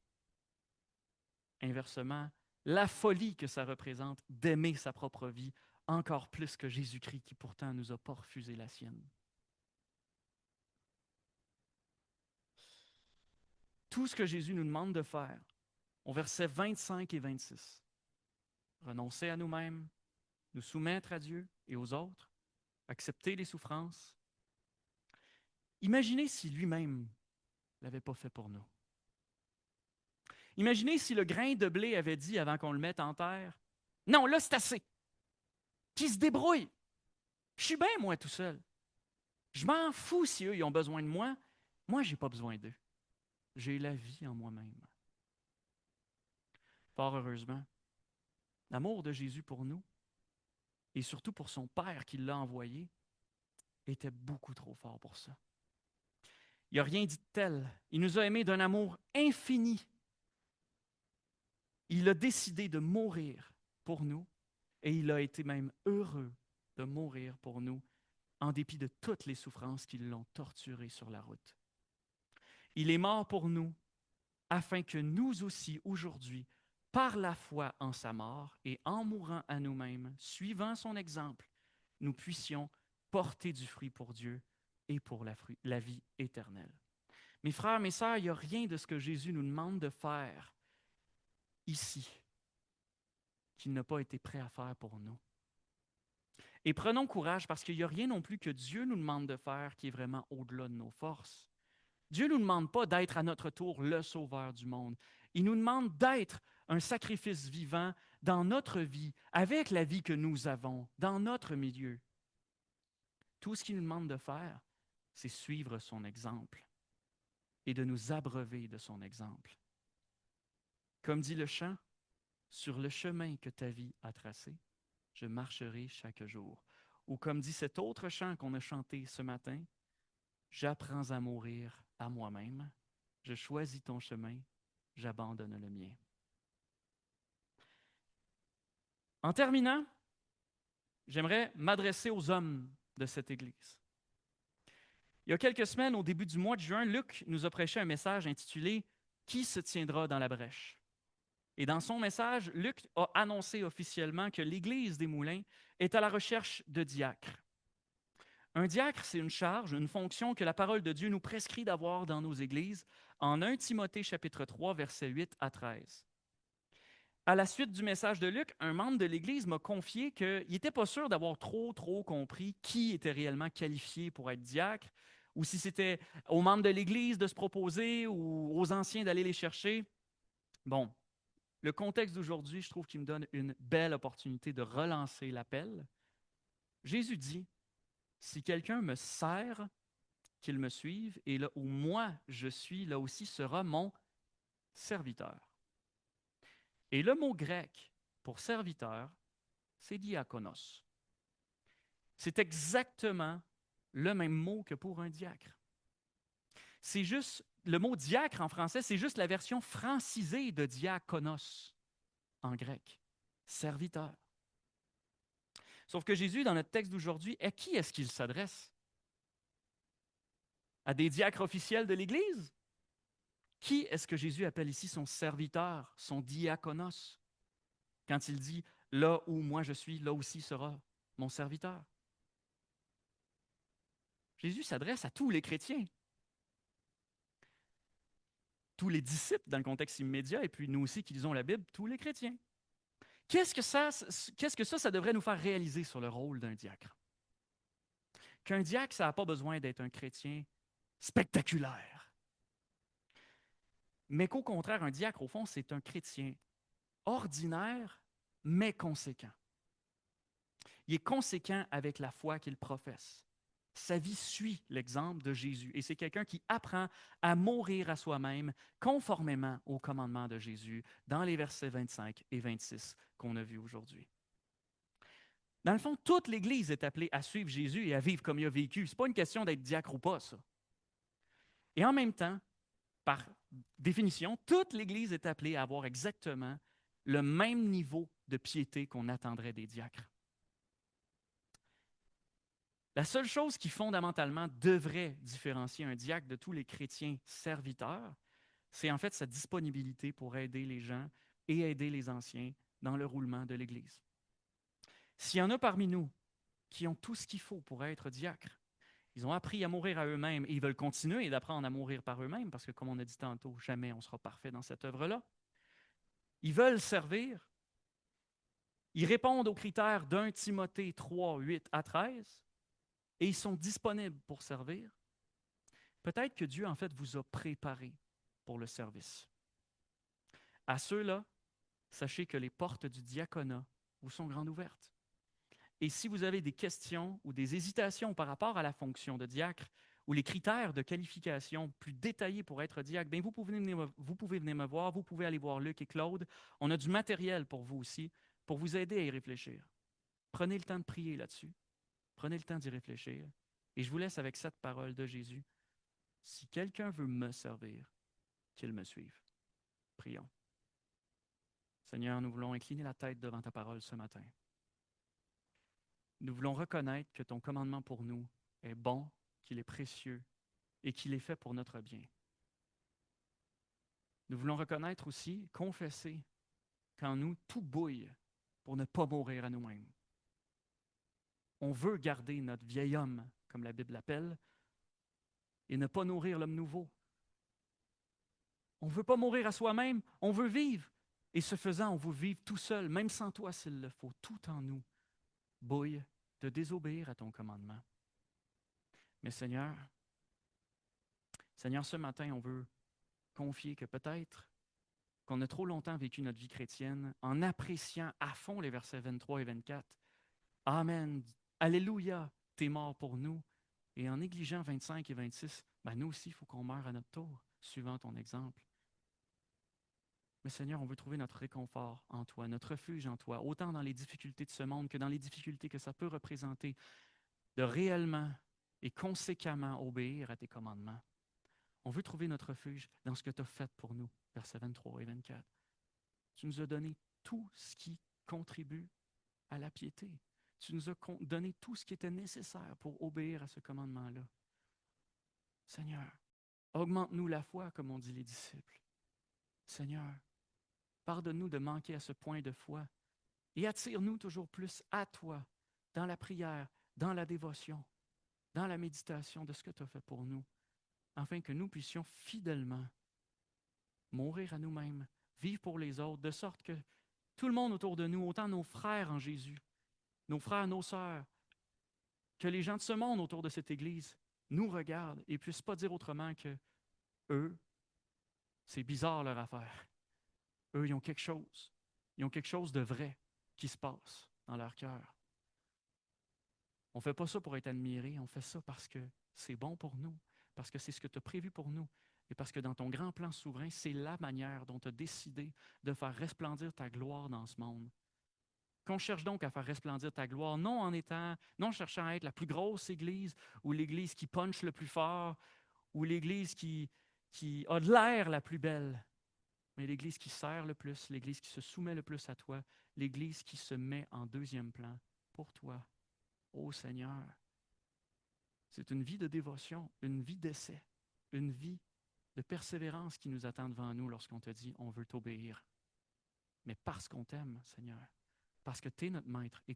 inversement, la folie que ça représente d'aimer sa propre vie encore plus que Jésus-Christ qui pourtant ne nous a pas refusé la sienne. Tout ce que Jésus nous demande de faire, au verset 25 et 26, renoncer à nous-mêmes, nous soumettre à Dieu et aux autres, accepter les souffrances. Imaginez si lui-même ne l'avait pas fait pour nous. Imaginez si le grain de blé avait dit avant qu'on le mette en terre, « Non, là, c'est assez. Qu'ils se débrouillent. Je suis bien, moi, tout seul. Je m'en fous si eux, ils ont besoin de moi. Moi, je n'ai pas besoin d'eux. J'ai la vie en moi-même. » Fort heureusement, l'amour de Jésus pour nous, et surtout pour son Père qui l'a envoyé, était beaucoup trop fort pour ça. Il n'a rien dit de tel. Il nous a aimés d'un amour infini. Il a décidé de mourir pour nous et il a été même heureux de mourir pour nous en dépit de toutes les souffrances qui l'ont torturé sur la route. Il est mort pour nous afin que nous aussi, aujourd'hui, par la foi en sa mort et en mourant à nous-mêmes, suivant son exemple, nous puissions porter du fruit pour Dieu et pour la vie éternelle. Mes frères, mes sœurs, il n'y a rien de ce que Jésus nous demande de faire ici qu'il n'a pas été prêt à faire pour nous. Et prenons courage parce qu'il n'y a rien non plus que Dieu nous demande de faire qui est vraiment au-delà de nos forces. Dieu ne nous demande pas d'être à notre tour le sauveur du monde. Il nous demande d'être un sacrifice vivant dans notre vie, avec la vie que nous avons, dans notre milieu. Tout ce qu'il nous demande de faire, c'est suivre son exemple et de nous abreuver de son exemple. Comme dit le chant, « Sur le chemin que ta vie a tracé, je marcherai chaque jour. » Ou comme dit cet autre chant qu'on a chanté ce matin, « J'apprends à mourir à moi-même, je choisis ton chemin, j'abandonne le mien. » En terminant, j'aimerais m'adresser aux hommes de cette Église. Il y a quelques semaines, au début du mois de juin, Luc nous a prêché un message intitulé « Qui se tiendra dans la brèche ?» Et dans son message, Luc a annoncé officiellement que l'Église des Moulins est à la recherche de diacres. Un diacre, c'est une charge, une fonction que la parole de Dieu nous prescrit d'avoir dans nos églises en 1 Timothée chapitre 3, versets 8 à 13. À la suite du message de Luc, un membre de l'Église m'a confié qu'il n'était pas sûr d'avoir trop compris qui était réellement qualifié pour être diacre, ou si c'était aux membres de l'Église de se proposer ou aux anciens d'aller les chercher. Bon, le contexte d'aujourd'hui, je trouve qu'il me donne une belle opportunité de relancer l'appel. Jésus dit, « Si quelqu'un me sert, qu'il me suive, et là où moi je suis, là aussi sera mon serviteur. » Et le mot grec pour serviteur, c'est diakonos. C'est exactement le même mot que pour un diacre. C'est juste, le mot diacre en français, c'est juste la version francisée de diakonos en grec, serviteur. Sauf que Jésus, dans notre texte d'aujourd'hui, à qui est-ce qu'il s'adresse? À des diacres officiels de l'Église? Qui est-ce que Jésus appelle ici son serviteur, son diakonos? Quand il dit « là où moi je suis, là aussi sera mon serviteur ». Jésus s'adresse à tous les chrétiens, tous les disciples dans le contexte immédiat, et puis nous aussi qui lisons la Bible, tous les chrétiens. Qu'est-ce que ça devrait nous faire réaliser sur le rôle d'un diacre? Qu'un diacre, ça n'a pas besoin d'être un chrétien spectaculaire. Mais qu'au contraire, un diacre, au fond, c'est un chrétien ordinaire, mais conséquent. Il est conséquent avec la foi qu'il professe. Sa vie suit l'exemple de Jésus et c'est quelqu'un qui apprend à mourir à soi-même conformément au commandement de Jésus dans les versets 25 et 26 qu'on a vus aujourd'hui. Dans le fond, toute l'Église est appelée à suivre Jésus et à vivre comme il a vécu. Ce n'est pas une question d'être diacre ou pas, ça. Et en même temps, par définition, toute l'Église est appelée à avoir exactement le même niveau de piété qu'on attendrait des diacres. La seule chose qui fondamentalement devrait différencier un diacre de tous les chrétiens serviteurs, c'est en fait sa disponibilité pour aider les gens et aider les anciens dans le roulement de l'Église. S'il y en a parmi nous qui ont tout ce qu'il faut pour être diacres, ils ont appris à mourir à eux-mêmes et ils veulent continuer d'apprendre à mourir par eux-mêmes parce que, comme on a dit tantôt, jamais on sera parfait dans cette œuvre-là. Ils veulent servir. Ils répondent aux critères d'1 Timothée 3, 8 à 13 et ils sont disponibles pour servir. Peut-être que Dieu, en fait, vous a préparé pour le service. À ceux-là, sachez que les portes du diaconat vous sont grandes ouvertes. Et si vous avez des questions ou des hésitations par rapport à la fonction de diacre ou les critères de qualification plus détaillés pour être diacre, bien, vous pouvez venir me voir, vous pouvez aller voir Luc et Claude. On a du matériel pour vous aussi, pour vous aider à y réfléchir. Prenez le temps de prier là-dessus. Prenez le temps d'y réfléchir. Et je vous laisse avec cette parole de Jésus. Si quelqu'un veut me servir, qu'il me suive. Prions. Seigneur, nous voulons incliner la tête devant ta parole ce matin. Nous voulons reconnaître que ton commandement pour nous est bon, qu'il est précieux et qu'il est fait pour notre bien. Nous voulons reconnaître aussi, confesser qu'en nous, tout bouille pour ne pas mourir à nous-mêmes. On veut garder notre vieil homme, comme la Bible l'appelle, et ne pas nourrir l'homme nouveau. On ne veut pas mourir à soi-même, on veut vivre. Et ce faisant, on veut vivre tout seul, même sans toi s'il le faut. Tout en nous bouille de désobéir à ton commandement. Mais Seigneur, ce matin, on veut confier que peut-être qu'on a trop longtemps vécu notre vie chrétienne en appréciant à fond les versets 23 et 24. Amen, Alléluia, t'es mort pour nous. Et en négligeant 25 et 26, ben nous aussi, il faut qu'on meure à notre tour, suivant ton exemple. Mais Seigneur, on veut trouver notre réconfort en toi, notre refuge en toi, autant dans les difficultés de ce monde que dans les difficultés que ça peut représenter, de réellement et conséquemment obéir à tes commandements. On veut trouver notre refuge dans ce que tu as fait pour nous, versets 23 et 24. Tu nous as donné tout ce qui contribue à la piété. Tu nous as donné tout ce qui était nécessaire pour obéir à ce commandement-là. Seigneur, augmente-nous la foi, comme on dit les disciples. Seigneur, pardonne-nous de manquer à ce point de foi et attire-nous toujours plus à toi, dans la prière, dans la dévotion, dans la méditation de ce que tu as fait pour nous, afin que nous puissions fidèlement mourir à nous-mêmes, vivre pour les autres, de sorte que tout le monde autour de nous, autant nos frères en Jésus, nos frères, nos sœurs, que les gens de ce monde autour de cette Église nous regardent et ne puissent pas dire autrement que eux, c'est bizarre leur affaire. Eux, ils ont quelque chose. Ils ont quelque chose de vrai qui se passe dans leur cœur. On ne fait pas ça pour être admiré, on fait ça parce que c'est bon pour nous, parce que c'est ce que tu as prévu pour nous et parce que dans ton grand plan souverain, c'est la manière dont tu as décidé de faire resplendir ta gloire dans ce monde. Qu'on cherche donc à faire resplendir ta gloire, non cherchant à être la plus grosse église ou l'église qui punch le plus fort ou l'église qui a de l'air la plus belle, mais l'église qui sert le plus, l'église qui se soumet le plus à toi, l'église qui se met en deuxième plan pour toi. Ô Seigneur, c'est une vie de dévotion, une vie d'essai, une vie de persévérance qui nous attend devant nous lorsqu'on te dit on veut t'obéir. Mais parce qu'on t'aime, Seigneur, parce que tu es notre maître et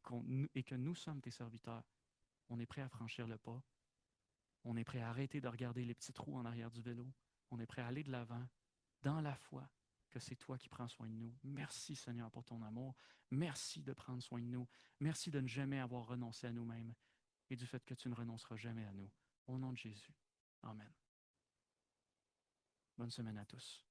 que nous sommes tes serviteurs, on est prêt à franchir le pas. On est prêt à arrêter de regarder les petits trous en arrière du vélo. On est prêt à aller de l'avant dans la foi que c'est toi qui prends soin de nous. Merci Seigneur pour ton amour. Merci de prendre soin de nous. Merci de ne jamais avoir renoncé à nous-mêmes et du fait que tu ne renonceras jamais à nous. Au nom de Jésus. Amen. Bonne semaine à tous.